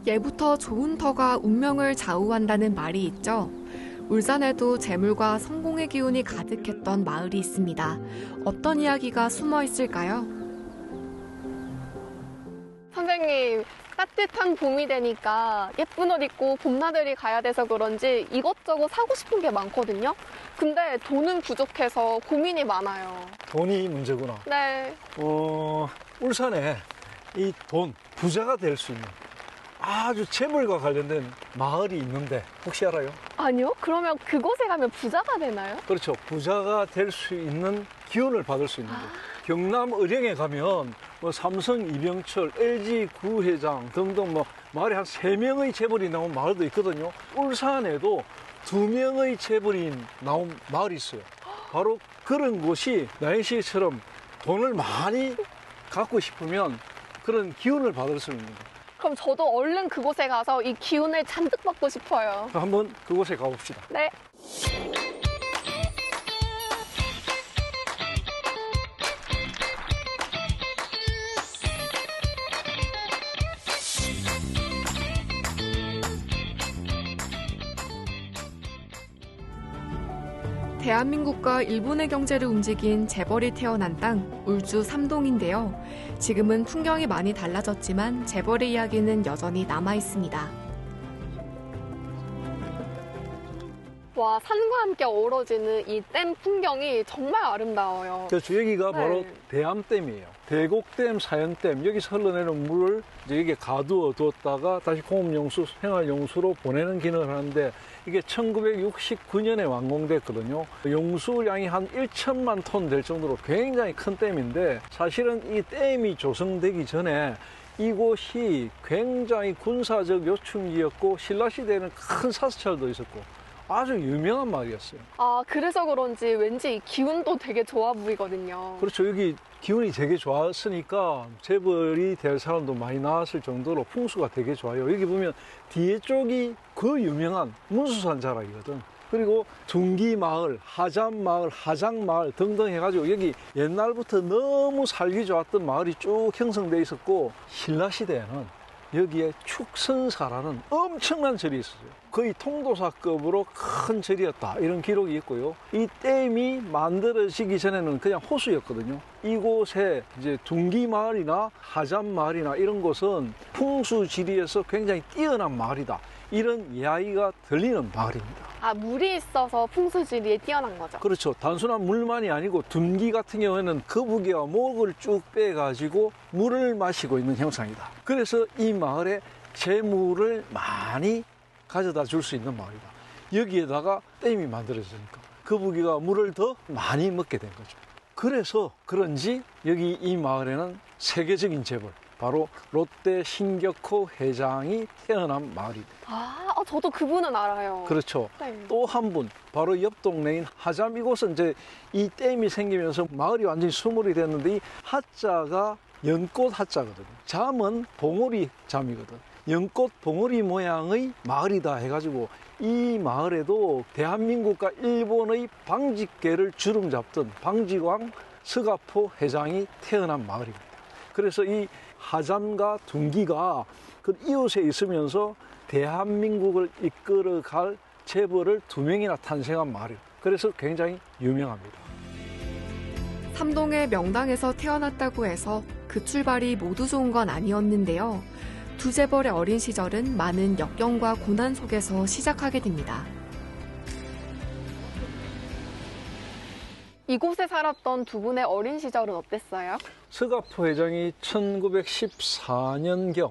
예부터 좋은 터가 운명을 좌우한다는 말이 있죠. 울산에도 재물과 성공의 기운이 가득했던 마을이 있습니다. 어떤 이야기가 숨어 있을까요? 선생님, 따뜻한 봄이 되니까 예쁜 옷 입고 봄나들이 가야 돼서 그런지 이것저것 사고 싶은 게 많거든요. 근데 돈은 부족해서 고민이 많아요. 돈이 문제구나. 네. 울산에 이 돈, 부자가 될 수 있는 아주 재물과 관련된 마을이 있는데 혹시 알아요? 아니요? 그러면 그곳에 가면 부자가 되나요? 그렇죠. 부자가 될 수 있는 기운을 받을 수 있는 거예요. 경남 의령에 가면 뭐 삼성 이병철, LG 구회장 등등 뭐 마을에 한 3명의 재벌이 나온 마을도 있거든요. 울산에도 2명의 재벌이 나온 마을이 있어요. 바로 그런 곳이 나영씨처럼 돈을 많이 갖고 싶으면 그런 기운을 받을 수 있는 거예요. 그럼 저도 얼른 그곳에 가서 이 기운을 잔뜩 받고 싶어요. 한번 그곳에 가봅시다. 네. 대한민국과 일본의 경제를 움직인 재벌이 태어난 땅, 울주 삼동인데요. 지금은 풍경이 많이 달라졌지만 재벌의 이야기는 여전히 남아있습니다. 와, 산과 함께 어우러지는 이 댐 풍경이 정말 아름다워요. 그렇죠. 여기가 네. 바로 대암댐이에요. 대곡댐, 사연댐, 여기서 흘러내는 물을 이제 여기에 가두어 두었다가 다시 공업용수, 생활용수로 보내는 기능을 하는데 이게 1969년에 완공됐거든요. 용수량이 한 1천만 톤 될 정도로 굉장히 큰 댐인데 사실은 이 댐이 조성되기 전에 이곳이 굉장히 군사적 요충지였고 신라시대에는 큰 사찰도 있었고 아주 유명한 마을이었어요. 아, 그래서 그런지 왠지 이 기운도 되게 좋아 보이거든요. 그렇죠. 여기 기운이 되게 좋았으니까 재벌이 될 사람도 많이 나왔을 정도로 풍수가 되게 좋아요. 여기 보면 뒤에 쪽이 그 유명한 문수산 자락이거든. 그리고 둥기마을, 하잔마을, 하장마을 등등 해가지고 여기 옛날부터 너무 살기 좋았던 마을이 쭉 형성돼 있었고 신라시대에는 여기에 축선사라는 엄청난 절이 있었어요. 거의 통도사급으로 큰 절이었다 이런 기록이 있고요. 이 댐이 만들어지기 전에는 그냥 호수였거든요. 이곳에 이제 둥기마을이나 하잔마을이나 이런 곳은 풍수지리에서 굉장히 뛰어난 마을이다 이런 이야기가 들리는 마을입니다. 아, 물이 있어서 풍수지리에 뛰어난 거죠? 그렇죠. 단순한 물만이 아니고 둔기 같은 경우에는 거북이와 목을 쭉 빼가지고 물을 마시고 있는 형상이다. 그래서 이 마을에 재물을 많이 가져다 줄 수 있는 마을이다. 여기에다가 댐이 만들어지니까 거북이가 물을 더 많이 먹게 된 거죠. 그래서 그런지 여기 이 마을에는 세계적인 재벌, 바로 롯데 신격호 회장이 태어난 마을입니다. 아, 저도 그분은 알아요. 그렇죠. 네. 또 한 분, 바로 옆 동네인 하잠. 이곳은 이제 이 댐이 생기면서 마을이 완전히 수몰이 됐는데 이 하자가 연꽃 하자거든요. 잠은 봉오리 잠이거든. 연꽃 봉오리 모양의 마을이다 해가지고 이 마을에도 대한민국과 일본의 방직계를 주름 잡던 방직왕 서가포 회장이 태어난 마을입니다. 그래서 이 하잠과 둥기가 그 이웃에 있으면서 대한민국을 이끌어갈 재벌을 2명이나 탄생한 마을이에요. 그래서 굉장히 유명합니다. 삼동의 명당에서 태어났다고 해서 그 출발이 모두 좋은 건 아니었는데요. 두 재벌의 어린 시절은 많은 역경과 고난 속에서 시작하게 됩니다. 이곳에 살았던 두 분의 어린 시절은 어땠어요? 서가포 회장이 1914년경,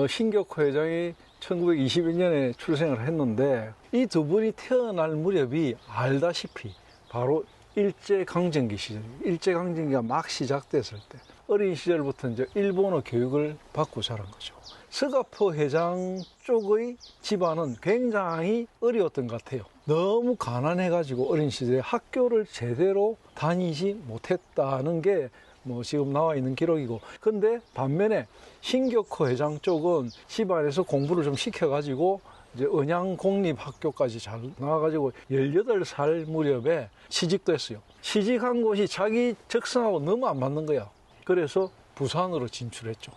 신격호 회장이 1921년에 출생을 했는데 이 두 분이 태어날 무렵이 알다시피 바로 일제강점기 시절이에요. 일제강점기가 막 시작됐을 때 어린 시절부터 이제 일본어 교육을 받고 자란 거죠. 서가포 회장 쪽의 집안은 굉장히 어려웠던 것 같아요. 너무 가난해가지고 어린 시절에 학교를 제대로 다니지 못했다는 게 뭐 지금 나와 있는 기록이고, 근데 반면에 신격호 회장 쪽은 집안에서 공부를 좀 시켜가지고 이제 언양공립학교까지 잘 나와가지고 18살 무렵에 시집도 했어요. 시집한 곳이 자기 적성하고 너무 안 맞는 거야. 그래서 부산으로 진출했죠.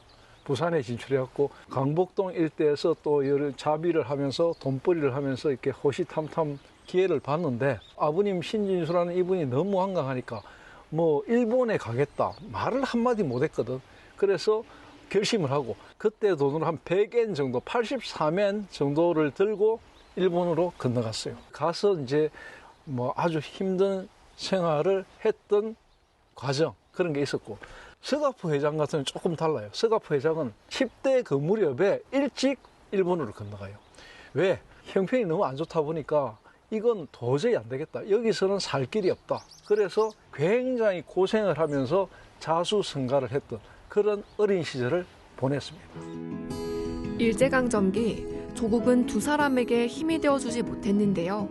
부산에 진출해갖고 강북동 일대에서 또 여러 자비를 하면서 돈벌이를 하면서 이렇게 호시탐탐 기회를 봤는데 아버님 신진수라는 이분이 너무 완강하니까 뭐 일본에 가겠다 말을 한마디 못했거든. 그래서 결심을 하고 그때 돈으로 한 100엔 정도 84엔 정도를 들고 일본으로 건너갔어요. 가서 이제 뭐 아주 힘든 생활을 했던 과정 그런 게 있었고, 서가포 회장 같은 경우는 조금 달라요. 서가포 회장은 10대 그 무렵에 일찍 일본으로 건너가요. 왜? 형편이 너무 안 좋다 보니까 이건 도저히 안 되겠다. 여기서는 살 길이 없다. 그래서 굉장히 고생을 하면서 자수성가를 했던 그런 어린 시절을 보냈습니다. 일제강점기 조국은 두 사람에게 힘이 되어주지 못했는데요.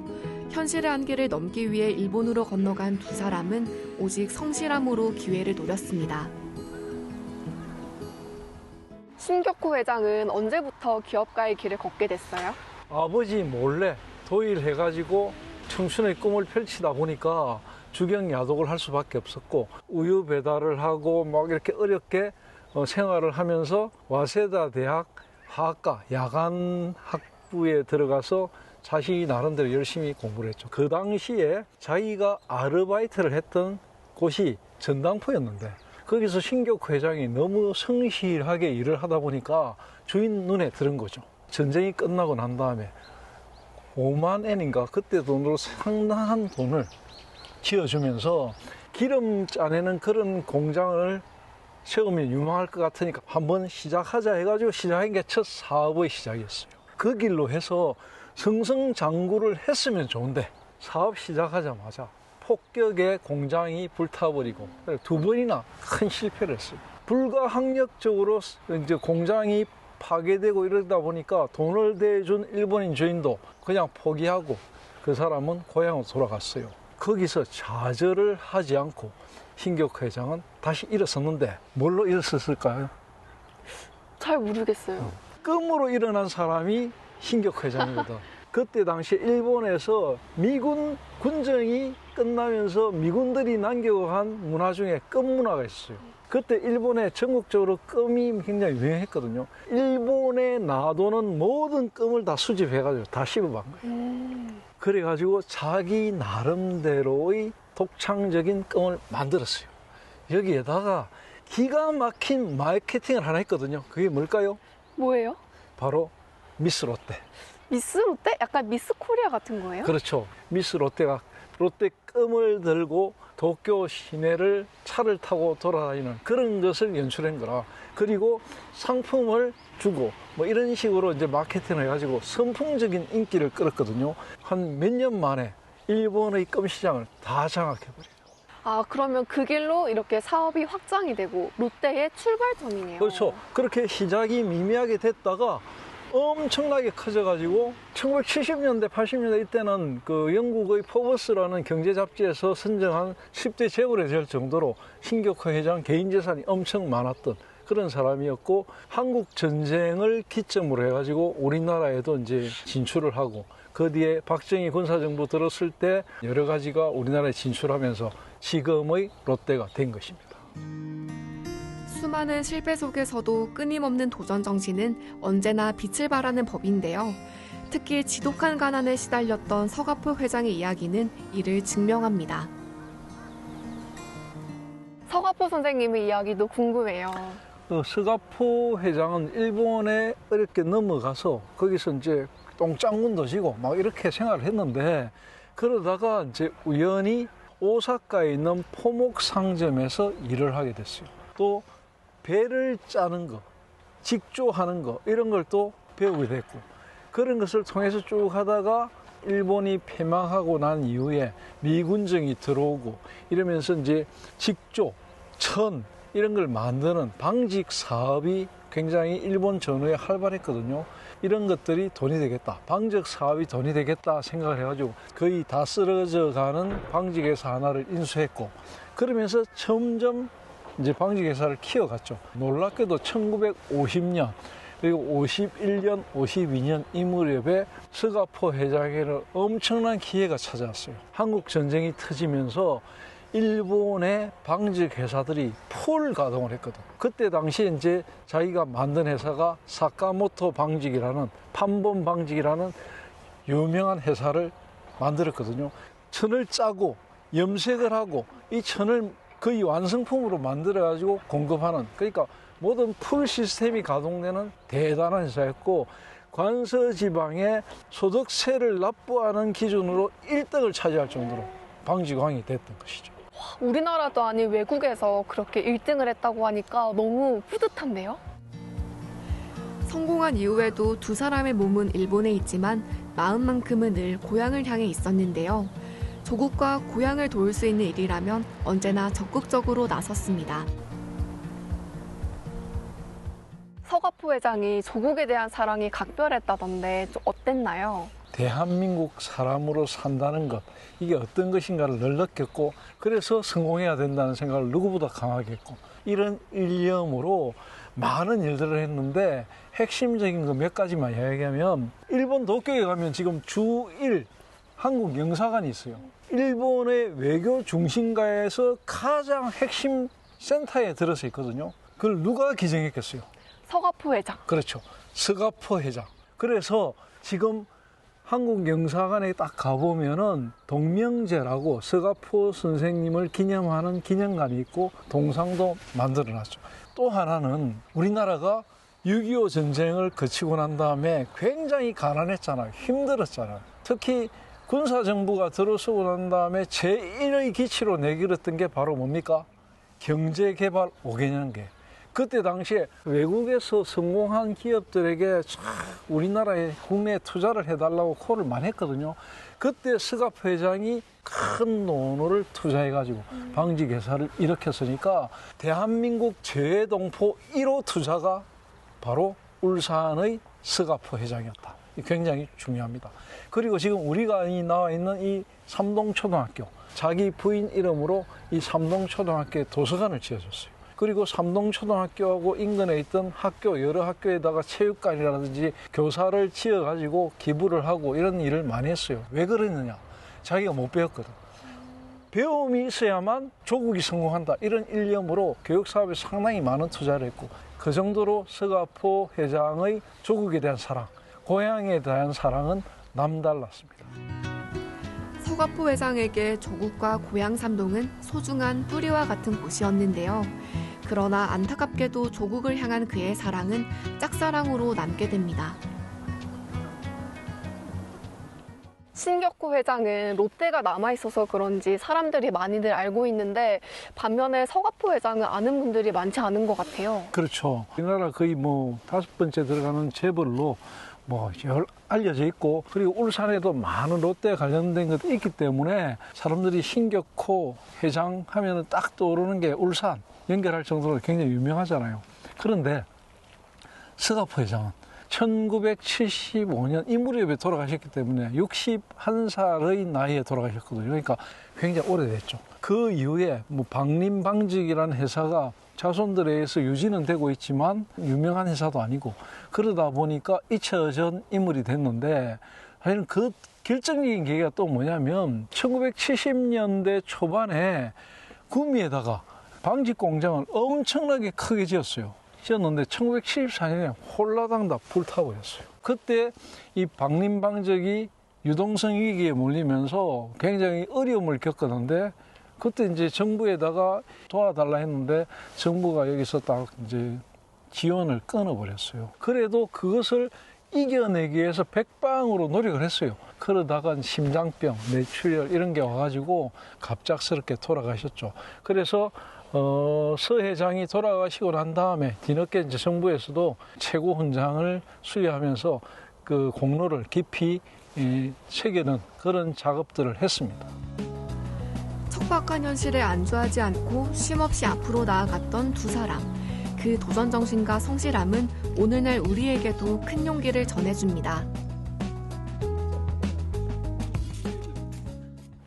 현실의 한계를 넘기 위해 일본으로 건너간 두 사람은 오직 성실함으로 기회를 노렸습니다. 신격호 회장은 언제부터 기업가의 길을 걷게 됐어요? 아버지 몰래 도일해가지고 청춘의 꿈을 펼치다 보니까 주경야독을 할 수밖에 없었고, 우유 배달을 하고 막 이렇게 어렵게 생활을 하면서 와세다 대학 화학과 야간 학부에 들어가서 자신이 나름대로 열심히 공부를 했죠. 그 당시에 자기가 아르바이트를 했던 곳이 전당포였는데 거기서 신격호 회장이 너무 성실하게 일을 하다 보니까 주인 눈에 들은 거죠. 전쟁이 끝나고 난 다음에 5만 엔인가 그때 돈으로 상당한 돈을 지어주면서 기름 짜내는 그런 공장을 세우면 유망할 것 같으니까 한번 시작하자 해가지고 시작한 게 첫 사업의 시작이었어요. 그 길로 해서 승승장구를 했으면 좋은데 사업 시작하자마자 폭격에 공장이 불타버리고 두 번이나 큰 실패를 했어요. 불가항력적으로 이제 공장이 파괴되고 이러다 보니까 돈을 대준 일본인 주인도 그냥 포기하고 그 사람은 고향으로 돌아갔어요. 거기서 좌절을 하지 않고 신격호 회장은 다시 일어섰는데 뭘로 일어섰을까요? 잘 모르겠어요. 꿈으로 일어난 사람이 신격호 회장이거든. 그때 당시에 일본에서 미군 군정이 끝나면서 미군들이 남겨간 문화 중에 껌 문화가 있어요. 그때 일본에 전국적으로 껌이 굉장히 유행했거든요. 일본에 놔두는 모든 껌을 다 수집해가지고 다 씹어간 거예요. 그래가지고 자기 나름대로의 독창적인 껌을 만들었어요. 여기에다가 기가 막힌 마케팅을 하나 했거든요. 그게 뭘까요? 뭐예요? 바로 미스 롯데. 미스 롯데? 약간 미스 코리아 같은 거예요? 그렇죠. 미스 롯데가 롯데 껌을 들고 도쿄 시내를 차를 타고 돌아다니는 그런 것을 연출한 거라. 그리고 상품을 주고 뭐 이런 식으로 이제 마케팅을 해가지고 선풍적인 인기를 끌었거든요. 한 몇 년 만에 일본의 껌 시장을 다 장악해버려요. 아, 그러면 그 길로 이렇게 사업이 확장이 되고 롯데의 출발점이네요. 그렇죠. 그렇게 시작이 미미하게 됐다가 엄청나게 커져가지고 1970년대, 80년대 이때는 그 영국의 포브스라는 경제 잡지에서 선정한 10대 재벌에 될 정도로 신격호 회장 개인 재산이 엄청 많았던 그런 사람이었고, 한국 전쟁을 기점으로 해가지고 우리나라에도 이제 진출을 하고, 그 뒤에 박정희 군사정부 들었을 때 여러 가지가 우리나라에 진출하면서 지금의 롯데가 된 것입니다. 수많은 실패 속에서도 끊임없는 도전 정신은 언제나 빛을 발하는 법인데요. 특히 지독한 가난에 시달렸던 서가포 회장의 이야기는 이를 증명합니다. 서가포 선생님의 이야기도 궁금해요. 서가포 회장은 일본에 어렵게 넘어가서 거기서 이제 똥장군도 지고 막 이렇게 생활을 했는데, 그러다가 이제 우연히 오사카에 있는 포목 상점에서 일을 하게 됐어요. 또 배를 짜는 거, 직조하는 거 이런 걸 또 배우게 됐고, 그런 것을 통해서 쭉 하다가 일본이 패망하고 난 이후에 미군정이 들어오고 이러면서 이제 직조, 천 이런 걸 만드는 방직 사업이 굉장히 일본 전후에 활발했거든요. 이런 것들이 돈이 되겠다, 방직 사업이 돈이 되겠다 생각을 해가지고 거의 다 쓰러져가는 방직회사 하나를 인수했고, 그러면서 점점 이제 방직회사를 키워갔죠. 놀랍게도 1950년 그리고 51년, 52년 이 무렵에 서가포 회장에는 엄청난 기회가 찾아왔어요. 한국 전쟁이 터지면서 일본의 방직 회사들이 풀 가동을 했거든. 그때 당시에 이제 자기가 만든 회사가 사카모토 방직이라는 판본 방직이라는 유명한 회사를 만들었거든요. 천을 짜고 염색을 하고 이 천을 거의 완성품으로 만들어 가지고 공급하는, 그러니까 모든 풀 시스템이 가동되는 대단한 회사였고, 관서지방의 소득세를 납부하는 기준으로 1등을 차지할 정도로 방직왕이 됐던 것이죠. 우리나라도 아닌 외국에서 그렇게 1등을 했다고 하니까 너무 뿌듯한데요? 성공한 이후에도 두 사람의 몸은 일본에 있지만 마음만큼은 늘 고향을 향해 있었는데요. 조국과 고향을 도울 수 있는 일이라면 언제나 적극적으로 나섰습니다. 서가포 회장이 조국에 대한 사랑이 각별했다던데 좀 어땠나요? 대한민국 사람으로 산다는 것, 이게 어떤 것인가를 늘 느꼈고, 그래서 성공해야 된다는 생각을 누구보다 강하게 했고, 이런 일념으로 많은 일들을 했는데, 핵심적인 거 몇 가지만 이야기하면, 일본 도쿄에 가면 지금 주1 한국 영사관이 있어요. 일본의 외교 중심가에서 가장 핵심 센터에 들어서 있거든요. 그걸 누가 기증했겠어요? 서가포 회장. 그렇죠. 서가포 회장. 그래서 지금 한국 영사관에 딱 가보면은 동명제라고 서가포 선생님을 기념하는 기념관이 있고 동상도 만들어놨죠. 또 하나는 우리나라가 6.25 전쟁을 거치고 난 다음에 굉장히 가난했잖아요. 힘들었잖아요. 특히 군사정부가 들어서고 난 다음에 제1의 기치로 내걸었던 게 바로 뭡니까? 경제개발 5개년계. 그때 당시에 외국에서 성공한 기업들에게 우리나라에 국내에 투자를 해달라고 콜을 많이 했거든요. 그때 서가포 회장이 큰 돈을 투자해가지고 방직회사를 일으켰으니까 대한민국 재동포 1호 투자가 바로 울산의 서가포 회장이었다. 굉장히 중요합니다. 그리고 지금 우리가 나와 있는 이 삼동초등학교, 자기 부인 이름으로 이 삼동초등학교에 도서관을 지어줬어요. 그리고 삼동초등학교하고 인근에 있던 학교, 여러 학교에다가 체육관이라든지 교사를 지어가지고 기부를 하고 이런 일을 많이 했어요. 왜 그랬느냐? 자기가 못 배웠거든. 배움이 있어야만 조국이 성공한다. 이런 일념으로 교육사업에 상당히 많은 투자를 했고, 그 정도로 서가포 회장의 조국에 대한 사랑, 고향에 대한 사랑은 남달랐습니다. 서가포 회장에게 조국과 고향 삼동은 소중한 뿌리와 같은 곳이었는데요. 그러나 안타깝게도 조국을 향한 그의 사랑은 짝사랑으로 남게 됩니다. 신격호 회장은 롯데가 남아있어서 그런지 사람들이 많이들 알고 있는데 반면에 서가포 회장은 아는 분들이 많지 않은 것 같아요. 그렇죠. 우리나라 거의 5번째 들어가는 재벌로 알려져 있고, 그리고 울산에도 많은 롯데 관련된 것도 있기 때문에 사람들이 신격호 회장 하면은 딱 떠오르는 게 울산 연결할 정도로 굉장히 유명하잖아요. 그런데 서가포 회장은 1975년 이 무렵에 돌아가셨기 때문에 61살의 나이에 돌아가셨거든요. 그러니까 굉장히 오래됐죠. 그 이후에 방림방직이라는 회사가 자손들에 의해서 유지는 되고 있지만 유명한 회사도 아니고, 그러다 보니까 잊혀진 인물이 됐는데, 사실은 그 결정적인 계기가 또 뭐냐면 1970년대 초반에 구미에다가 방직 공장을 엄청나게 크게 지었어요. 지었는데 1974년에 홀라당 다 불타버렸어요. 그때 이 방림방직이 유동성 위기에 몰리면서 굉장히 어려움을 겪었는데, 그때 이제 정부에다가 도와달라 했는데 정부가 여기서 딱 이제 지원을 끊어버렸어요. 그래도 그것을 이겨내기 위해서 백방으로 노력을 했어요. 그러다가 심장병, 뇌출혈 이런 게 와가지고 갑작스럽게 돌아가셨죠. 그래서 서 회장이 돌아가시고 난 다음에 뒤늦게 이제 정부에서도 최고 훈장을 수여하면서 그 공로를 깊이 새기는 그런 작업들을 했습니다. 척박한 현실에 안주하지 않고 쉼없이 앞으로 나아갔던 두 사람. 그 도전 정신과 성실함은 오늘날 우리에게도 큰 용기를 전해줍니다.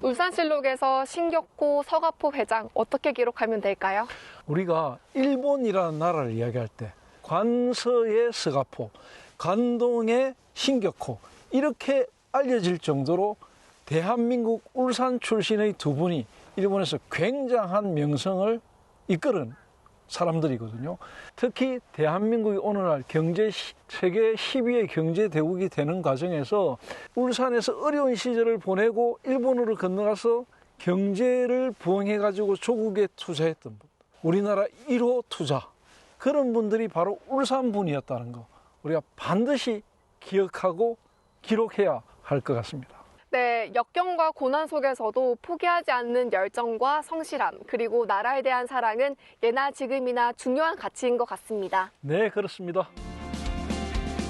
울산실록에서 신격호 서가포 회장 어떻게 기록하면 될까요? 우리가 일본이라는 나라를 이야기할 때 관서의 서가포, 관동의 신격호 이렇게 알려질 정도로 대한민국 울산 출신의 두 분이 일본에서 굉장한 명성을 이끌은 사람들이거든요. 특히 대한민국이 오늘날 세계 10위의 경제 대국이 되는 과정에서 울산에서 어려운 시절을 보내고 일본으로 건너가서 경제를 부흥해가지고 조국에 투자했던 분, 우리나라 1호 투자, 그런 분들이 바로 울산 분이었다는 거 우리가 반드시 기억하고 기록해야 할 것 같습니다. 네, 역경과 고난 속에서도 포기하지 않는 열정과 성실함, 그리고 나라에 대한 사랑은 예나 지금이나 중요한 가치인 것 같습니다. 네, 그렇습니다.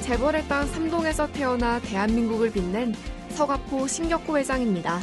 재벌의 땅 삼동에서 태어나 대한민국을 빛낸 서가포 신격호 회장입니다.